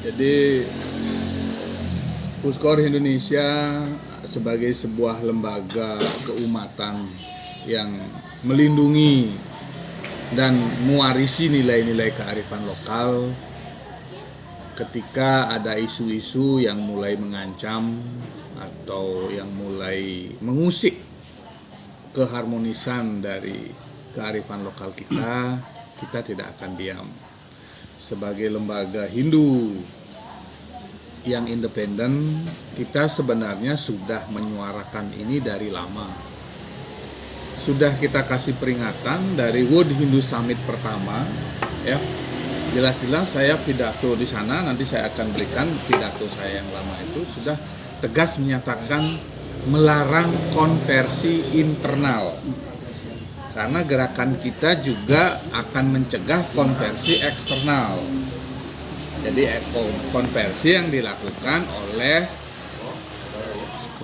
Jadi Puskor Indonesia sebagai sebuah lembaga keumatan yang melindungi dan mewarisi nilai-nilai kearifan lokal ketika ada isu-isu yang mulai mengancam atau yang mulai mengusik keharmonisan dari kearifan lokal kita tidak akan diam. Sebagai lembaga Hindu yang independen, kita sebenarnya sudah menyuarakan ini dari lama. Sudah kita kasih peringatan dari World Hindu Summit pertama, ya. Jelas-jelas saya pidato di sana, nanti saya akan berikan pidato saya yang lama itu sudah tegas menyatakan melarang konversi internal. Karena gerakan kita juga akan mencegah konversi eksternal. Jadi konversi yang dilakukan oleh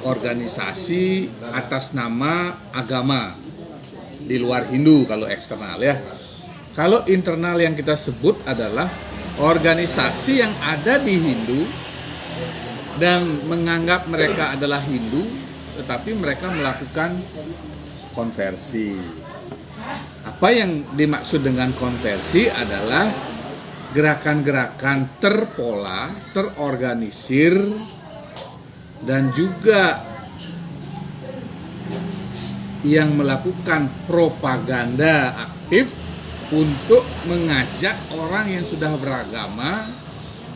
organisasi atas nama agama di luar Hindu kalau eksternal ya. Kalau internal yang kita sebut adalah organisasi yang ada di Hindu dan menganggap mereka adalah Hindu, tetapi mereka melakukan konversi. Apa yang dimaksud dengan konversi adalah gerakan-gerakan terpola, terorganisir, dan juga yang melakukan propaganda aktif untuk mengajak orang yang sudah beragama,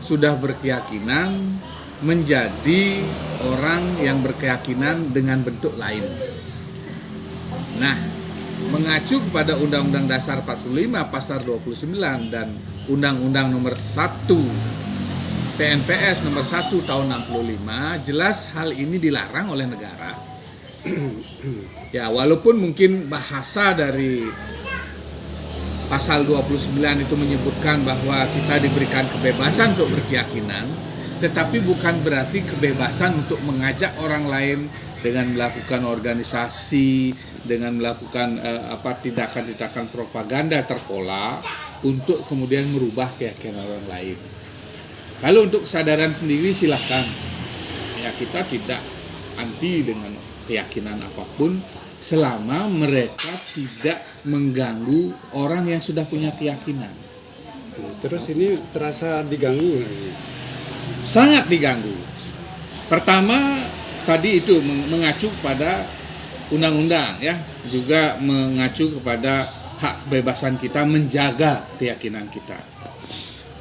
sudah berkeyakinan, menjadi orang yang berkeyakinan dengan bentuk lain. Nah, mengacu kepada Undang-Undang Dasar 45 Pasal 29 dan Undang-Undang Nomor 1 PNPS Nomor 1 Tahun 65, jelas hal ini dilarang oleh negara. Ya, walaupun mungkin bahasa dari Pasal 29 itu menyebutkan bahwa kita diberikan kebebasan untuk berkeyakinan, tetapi bukan berarti kebebasan untuk mengajak orang lain dengan melakukan organisasi, dengan melakukan tindakan-tindakan propaganda terpola untuk kemudian merubah keyakinan orang lain. Kalau untuk kesadaran sendiri silahkan, ya kita tidak anti dengan keyakinan apapun selama mereka tidak mengganggu orang yang sudah punya keyakinan. Terus ini terasa diganggu? Sangat diganggu. Pertama tadi itu mengacu pada undang-undang ya, juga mengacu kepada hak kebebasan kita menjaga keyakinan kita.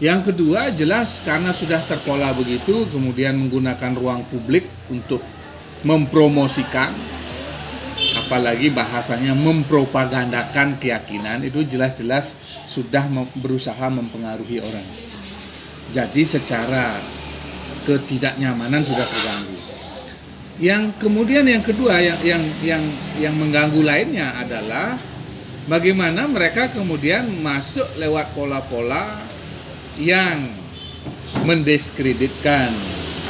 Yang kedua jelas karena sudah terpola begitu, kemudian menggunakan ruang publik untuk mempromosikan, apalagi bahasanya mempropagandakan keyakinan, itu jelas-jelas sudah berusaha mempengaruhi orang. Jadi secara ketidaknyamanan sudah terganggu. Yang kemudian yang kedua yang mengganggu lainnya adalah bagaimana mereka kemudian masuk lewat pola-pola yang mendiskreditkan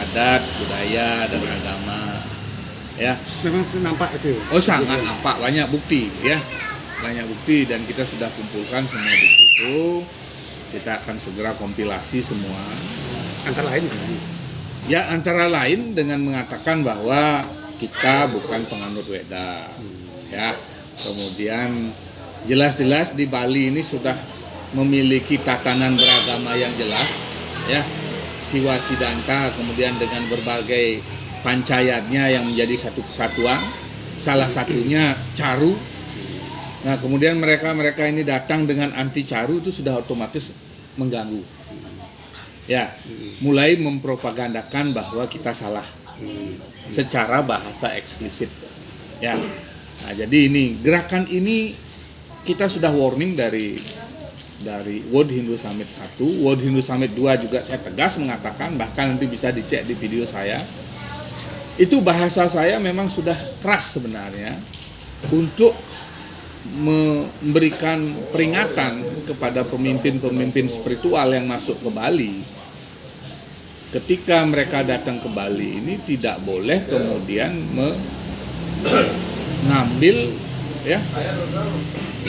adat, budaya dan agama. Ya. Memang nampak itu. Oh sangat nampak, banyak bukti ya. Banyak bukti dan kita sudah kumpulkan semua bukti itu. Kita akan segera kompilasi semua. Antara lain ya, antara lain dengan mengatakan bahwa kita bukan penganut Weda. Ya. Kemudian jelas-jelas di Bali ini sudah memiliki tatanan beragama yang jelas ya. Siwa Sidanta kemudian dengan berbagai pancayatnya yang menjadi satu kesatuan, salah satunya Caru. Nah kemudian mereka ini datang dengan anti Caru, itu sudah otomatis mengganggu. Ya, mulai mempropagandakan bahwa kita salah secara bahasa eksplisit. Ya, nah jadi ini gerakan ini kita sudah warning dari World Hindu Summit 1, World Hindu Summit 2 juga saya tegas mengatakan, bahkan nanti bisa dicek di video saya. Itu bahasa saya memang sudah keras sebenarnya untuk memberikan peringatan kepada pemimpin-pemimpin spiritual yang masuk ke Bali. Ketika mereka datang ke Bali ini tidak boleh kemudian mengambil ya,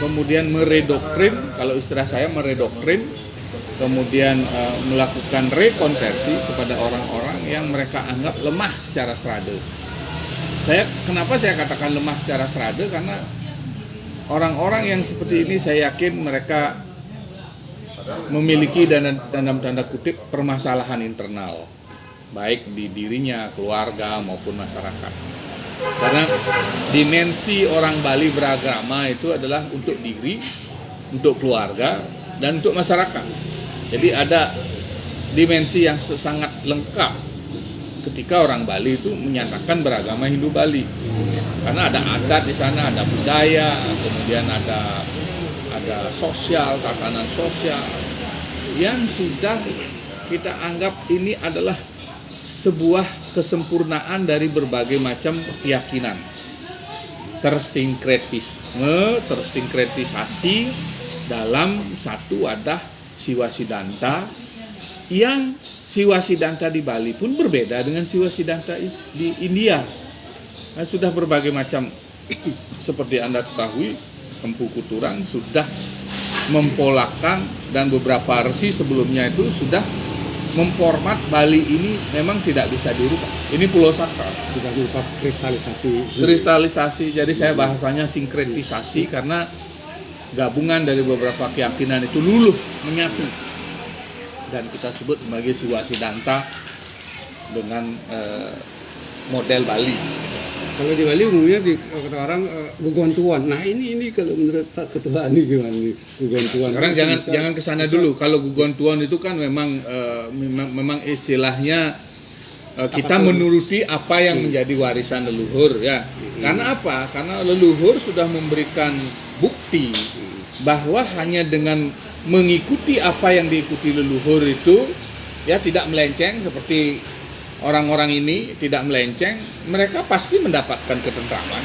kemudian meredoktrin, kalau istilah saya meredoktrin kemudian melakukan rekonversi kepada orang-orang yang mereka anggap lemah secara serada. Kenapa saya katakan lemah secara serada? Karena orang-orang yang seperti ini saya yakin mereka memiliki dalam tanda kutip permasalahan internal, baik di dirinya, keluarga maupun masyarakat. Karena dimensi orang Bali beragama itu adalah untuk diri, untuk keluarga, dan untuk masyarakat. Jadi ada dimensi yang sangat lengkap ketika orang Bali itu menyatakan beragama Hindu Bali. Karena ada adat di sana, ada budaya, kemudian ada sosial, tatanan sosial yang sudah kita anggap ini adalah sebuah kesempurnaan dari berbagai macam keyakinan. Tersinkretisasi dalam satu wadah Siwa-Siddhanta, yang Siwa-Siddhanta di Bali pun berbeda dengan Siwa-Siddhanta di India. Nah, sudah berbagai macam seperti Anda ketahui, Empu Kuturang sudah mempolakan, dan beberapa resi sebelumnya itu sudah memformat Bali ini memang tidak bisa dirubah. Ini pulau sakral. Sudah berupa kristalisasi. Kristalisasi, jadi saya bahasanya sinkretisasi karena gabungan dari beberapa keyakinan itu luluh menyatu, dan kita sebut sebagai Siwa-Siddhanta dengan model Bali. Kalau di Bali umumnya kata orang gugontuan. Nah ini kalau menurut Pak Ketua ini gimana nih gugontuan? Sekarang jangan kesana dulu. Kalau gugontuan itu kan memang istilahnya kita menuruti apa yang menjadi warisan leluhur ya. Karena apa? Karena leluhur sudah memberikan bukti bahwa hanya dengan mengikuti apa yang diikuti leluhur itu ya tidak melenceng seperti orang-orang ini tidak melenceng, mereka pasti mendapatkan ketentraman.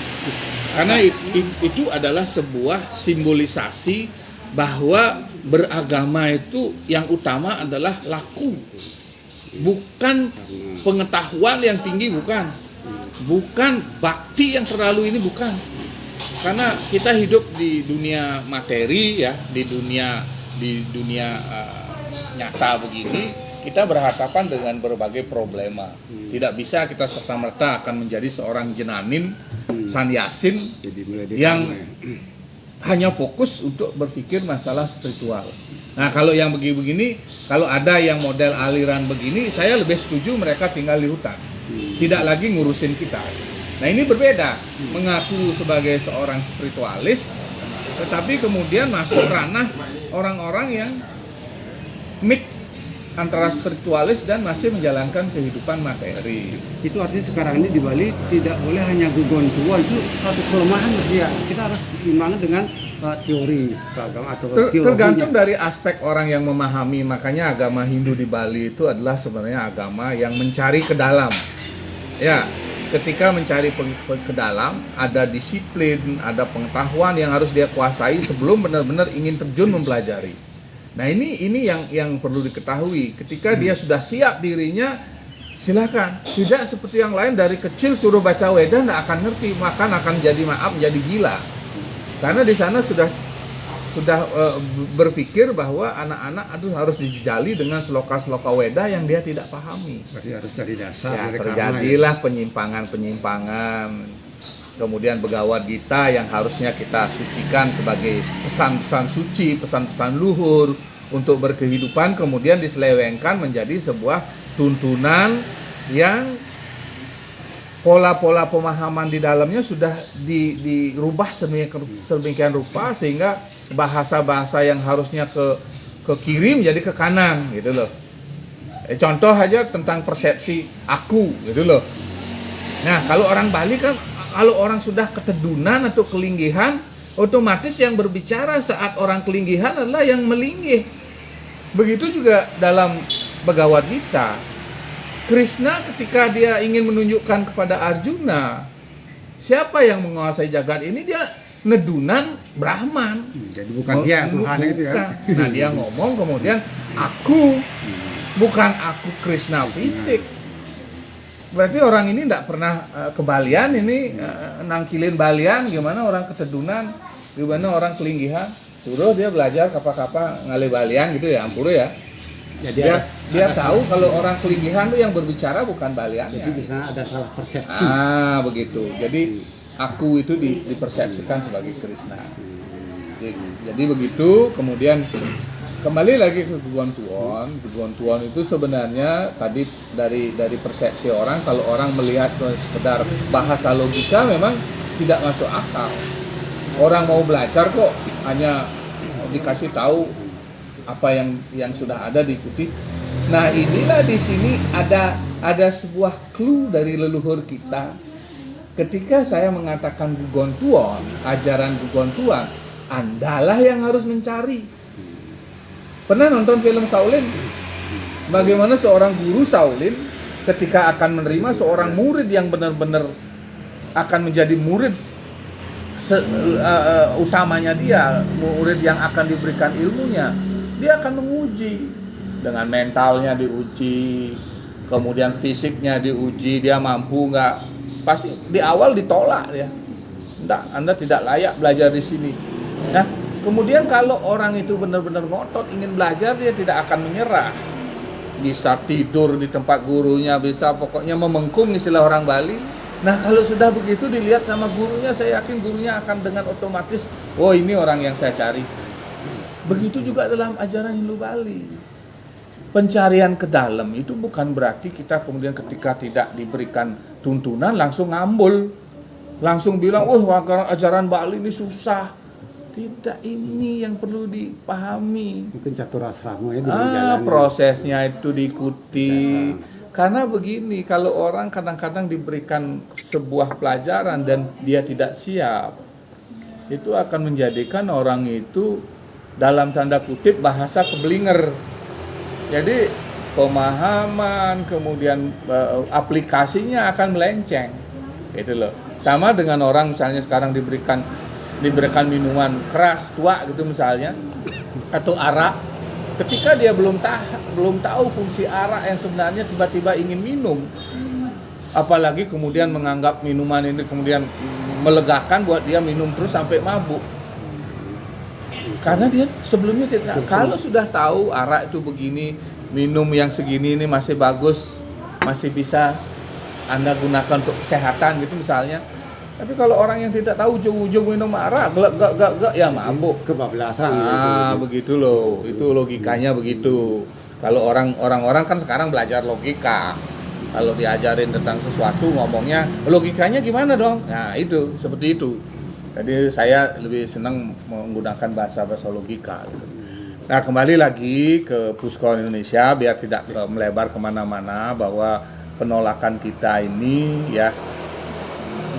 Karena itu adalah sebuah simbolisasi bahwa beragama itu yang utama adalah laku. Bukan pengetahuan yang tinggi, bukan bakti yang terlalu ini, bukan. Karena kita hidup di dunia materi ya, di dunia nyata begini, kita berhadapan dengan berbagai problema. Tidak bisa kita serta-merta akan menjadi seorang jenanin sanyasin yang hanya fokus untuk berpikir masalah spiritual. Nah, kalau yang begini-begini, kalau ada yang model aliran begini, saya lebih setuju mereka tinggal di hutan. Tidak lagi ngurusin kita. Nah, ini berbeda. Mengaku sebagai seorang spiritualis, tetapi kemudian masuk ranah orang-orang yang mix antara spiritualis dan masih menjalankan kehidupan materi. Itu artinya sekarang ini di Bali tidak boleh hanya gugontuan, itu satu kelemahan ya. Kita harus imbangi dengan teori agama atau tergantung dari aspek orang yang memahami. Makanya agama Hindu di Bali itu adalah sebenarnya agama yang mencari ke dalam. Ya, ketika mencari ke dalam, ada disiplin, ada pengetahuan yang harus dia kuasai sebelum benar-benar ingin terjun mempelajari. Nah, ini yang perlu diketahui. Ketika dia sudah siap dirinya, silakan. Tidak seperti yang lain dari kecil suruh baca Weda nggak akan ngerti, makan akan jadi gila. Karena di sana sudah berpikir bahwa anak-anak harus dijejali dengan sloka-sloka Weda yang dia tidak pahami. Berarti harus dari dasar. Ya, terjadilah penyimpangan-penyimpangan. Kemudian Bhagavad Gita yang harusnya kita sucikan sebagai pesan-pesan suci, pesan-pesan luhur untuk berkehidupan, kemudian diselewengkan menjadi sebuah tuntunan yang pola-pola pemahaman di dalamnya sudah dirubah sedemikian rupa sehingga bahasa-bahasa yang harusnya ke kiri menjadi ke kanan gitu loh. Contoh aja tentang persepsi aku gitu loh. Nah, kalau orang Bali kan, kalau orang sudah ketedunan atau kelinggihan, otomatis yang berbicara saat orang kelinggihan adalah yang melinggih. Begitu juga dalam Bhagavad Gita. Krishna ketika dia ingin menunjukkan kepada Arjuna siapa yang menguasai jagat ini, dia nedunan Brahman. Jadi bukan dia Tuhan itu ya. Nah, dia ngomong kemudian aku, bukan aku Krishna fisik. Berarti orang ini tidak pernah ke Balian ini, nangkilin Balian, gimana orang ketedunan, gimana orang kelinggihan. suruh dia belajar kapal-kapal ngalih balian gitu ya, ampura ya. Jadi Dia tahu kalau orang kelingihan tuh yang berbicara bukan baliannya. Jadi bisa ada salah persepsi. Begitu. Jadi aku itu dipersepsikan sebagai Krishna. Jadi begitu, kemudian kembali lagi ke Guguan Tuon. Guguan Tuon itu sebenarnya tadi dari persepsi orang, kalau orang melihat sekedar bahasa logika memang tidak masuk akal. Orang mau belajar kok hanya dikasih tahu apa yang sudah ada diikuti. Nah, inilah di sini ada sebuah clue dari leluhur kita. Ketika saya mengatakan Gugon Tuon, ajaran Gugon Tuon, Andalah yang harus mencari. Pernah nonton film Shaolin? Bagaimana seorang guru Shaolin ketika akan menerima seorang murid yang benar-benar akan menjadi murid utamanya dia, murid yang akan diberikan ilmunya, dia akan menguji dengan mentalnya diuji, kemudian fisiknya diuji, dia mampu nggak? Pasti di awal ditolak ya, enggak, Anda tidak layak belajar di sini. Nah, kemudian kalau orang itu benar-benar ngotot ingin belajar, dia tidak akan menyerah. Bisa tidur di tempat gurunya, bisa pokoknya memengkung istilah orang Bali. Nah, kalau sudah begitu dilihat sama gurunya, saya yakin gurunya akan dengan otomatis, oh ini orang yang saya cari. Begitu juga dalam ajaran Hindu Bali. Pencarian ke dalam itu bukan berarti kita kemudian ketika tidak diberikan tuntunan langsung ngambul. Langsung bilang, oh ajaran Bali ini susah. Tidak, ini yang perlu dipahami. Mungkin caturasrama itu dijalani. Prosesnya itu diikuti. Karena begini, kalau orang kadang-kadang diberikan sebuah pelajaran dan dia tidak siap, itu akan menjadikan orang itu dalam tanda kutip bahasa keblinger. Jadi pemahaman kemudian aplikasinya akan melenceng. Gitu loh. Sama dengan orang misalnya sekarang diberikan minuman keras tua gitu misalnya, atau arak, ketika dia belum tahu fungsi arak yang sebenarnya tiba-tiba ingin minum, apalagi kemudian menganggap minuman ini kemudian melegakan buat dia minum terus sampai mabuk, karena dia sebelumnya tidak. Kalau sudah tahu arak itu begini, minum yang segini ini masih bagus, masih bisa Anda gunakan untuk kesehatan gitu misalnya. Tapi kalau orang yang tidak tahu ujung-ujung minum arak, gak ya mabuk, kebablasan. Begitu loh. Itu logikanya begitu. Kalau orang-orang kan sekarang belajar logika. Kalau diajarin tentang sesuatu ngomongnya logikanya gimana dong? Nah, itu seperti itu. Jadi saya lebih senang menggunakan bahasa logika gitu. Nah, kembali lagi ke Puskon Indonesia biar tidak melebar kemana-mana, bahwa penolakan kita ini ya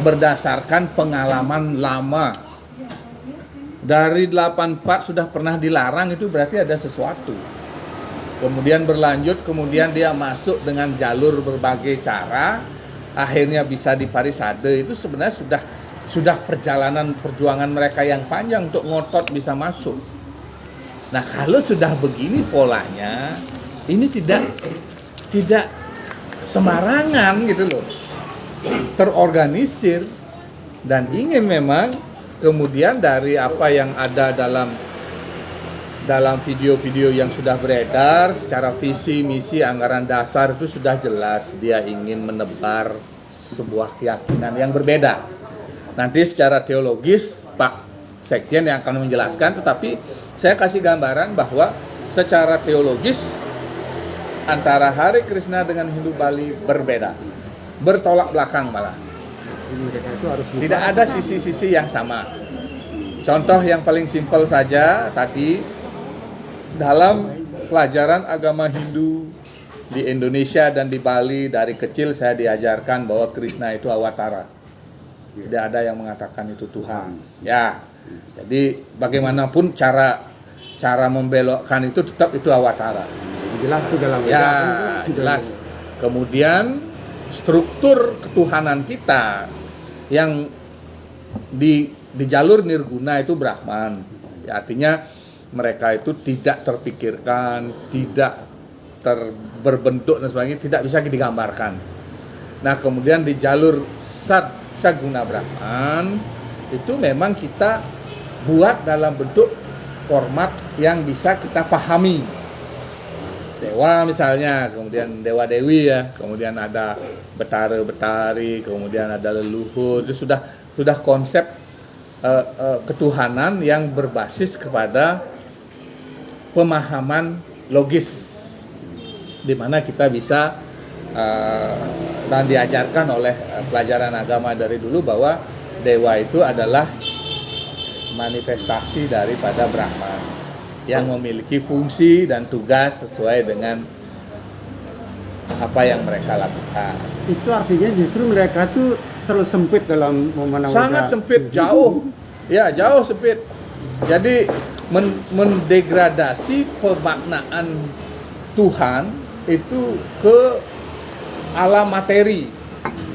berdasarkan pengalaman lama. Dari 84 sudah pernah dilarang, itu berarti ada sesuatu. Kemudian berlanjut, kemudian dia masuk dengan jalur berbagai cara, akhirnya bisa di Parisade. Itu sebenarnya sudah perjalanan perjuangan mereka yang panjang untuk ngotot bisa masuk. Nah, kalau sudah begini polanya, ini tidak sembarangan gitu loh, terorganisir, dan ingin memang kemudian dari apa yang ada dalam video-video yang sudah beredar secara visi, misi, anggaran dasar itu sudah jelas dia ingin menebar sebuah keyakinan yang berbeda. Nanti secara teologis Pak Sekjen yang akan menjelaskan, tetapi saya kasih gambaran bahwa secara teologis antara Hare Krishna dengan Hindu Bali berbeda, bertolak belakang malah. Mereka itu harus tidak ada sisi-sisi yang sama. Contoh yang paling simpel saja tadi, dalam pelajaran agama Hindu di Indonesia dan di Bali, dari kecil saya diajarkan bahwa Krishna itu awatara. Tidak ada yang mengatakan itu Tuhan. Ya, jadi bagaimanapun cara membelokkan itu tetap itu awatara. Jelas itu dalam jelas. Kemudian struktur ketuhanan kita yang di jalur nirguna itu Brahman. Ya, artinya mereka itu tidak terpikirkan, tidak berbentuk dan sebagainya, tidak bisa digambarkan. Nah, kemudian di jalur Saguna Brahman itu memang kita buat dalam bentuk format yang bisa kita pahami. Dewa misalnya, kemudian dewa dewi ya, kemudian ada betara betari, kemudian ada leluhur. Itu sudah konsep ketuhanan yang berbasis kepada pemahaman logis, di mana kita bisa dan diajarkan oleh pelajaran agama dari dulu bahwa dewa itu adalah manifestasi daripada Brahman yang memiliki fungsi dan tugas sesuai dengan apa yang mereka lakukan. Itu artinya justru mereka tuh terlalu sempit dalam memandang Sangat Weda. sempit, jauh. Ya, jauh sempit. Jadi mendegradasi pemaknaan Tuhan itu ke alam materi,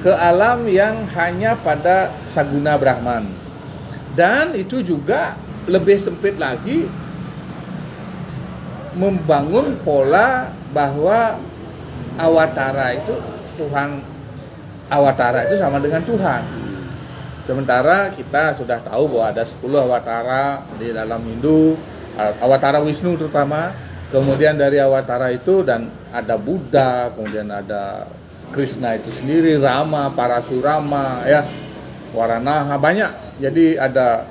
ke alam yang hanya pada Saguna Brahman. Dan itu juga lebih sempit lagi, membangun pola bahwa awatara itu Tuhan, awatara itu sama dengan Tuhan. Sementara kita sudah tahu bahwa ada 10 awatara di dalam Hindu, awatara Wisnu terutama, kemudian dari awatara itu dan ada Buddha, kemudian ada Krishna itu sendiri, Rama, Parasurama, ya, Waranaha, banyak. Jadi ada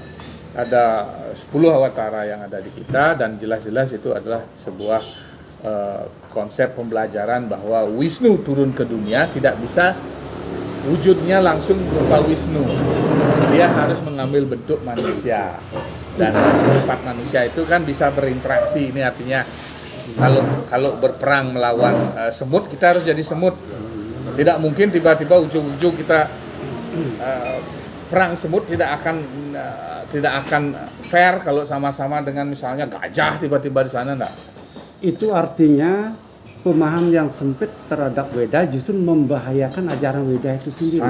10 awatara yang ada di kita, dan jelas-jelas itu adalah sebuah konsep pembelajaran bahwa Wisnu turun ke dunia tidak bisa wujudnya langsung berupa Wisnu. Dia harus mengambil bentuk manusia, dan sifat manusia itu kan bisa berinteraksi. Ini artinya kalau berperang melawan semut, kita harus jadi semut. Tidak mungkin tiba-tiba ujung-ujung kita perang semut, tidak akan fair kalau sama-sama dengan misalnya gajah tiba-tiba di sana, enggak. Itu artinya pemahaman yang sempit terhadap Weda justru membahayakan ajaran Weda itu sendiri.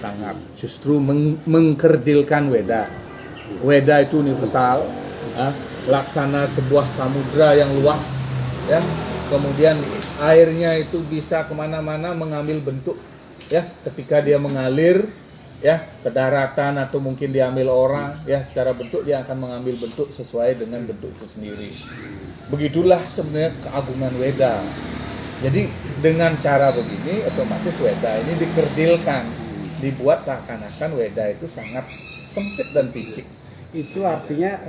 Sangat justru mengkerdilkan Weda. Weda itu universal, laksana sebuah samudra yang luas, ya. Kemudian airnya itu bisa kemana-mana mengambil bentuk, ya. Ketika dia mengalir, ya, ke daratan atau mungkin diambil orang, ya, secara bentuk dia akan mengambil bentuk sesuai dengan bentuk itu sendiri. Begitulah sebenarnya keagungan Weda. Jadi dengan cara begini otomatis Weda ini dikerdilkan, dibuat seakan-akan Weda itu sangat sempit dan picik. Itu artinya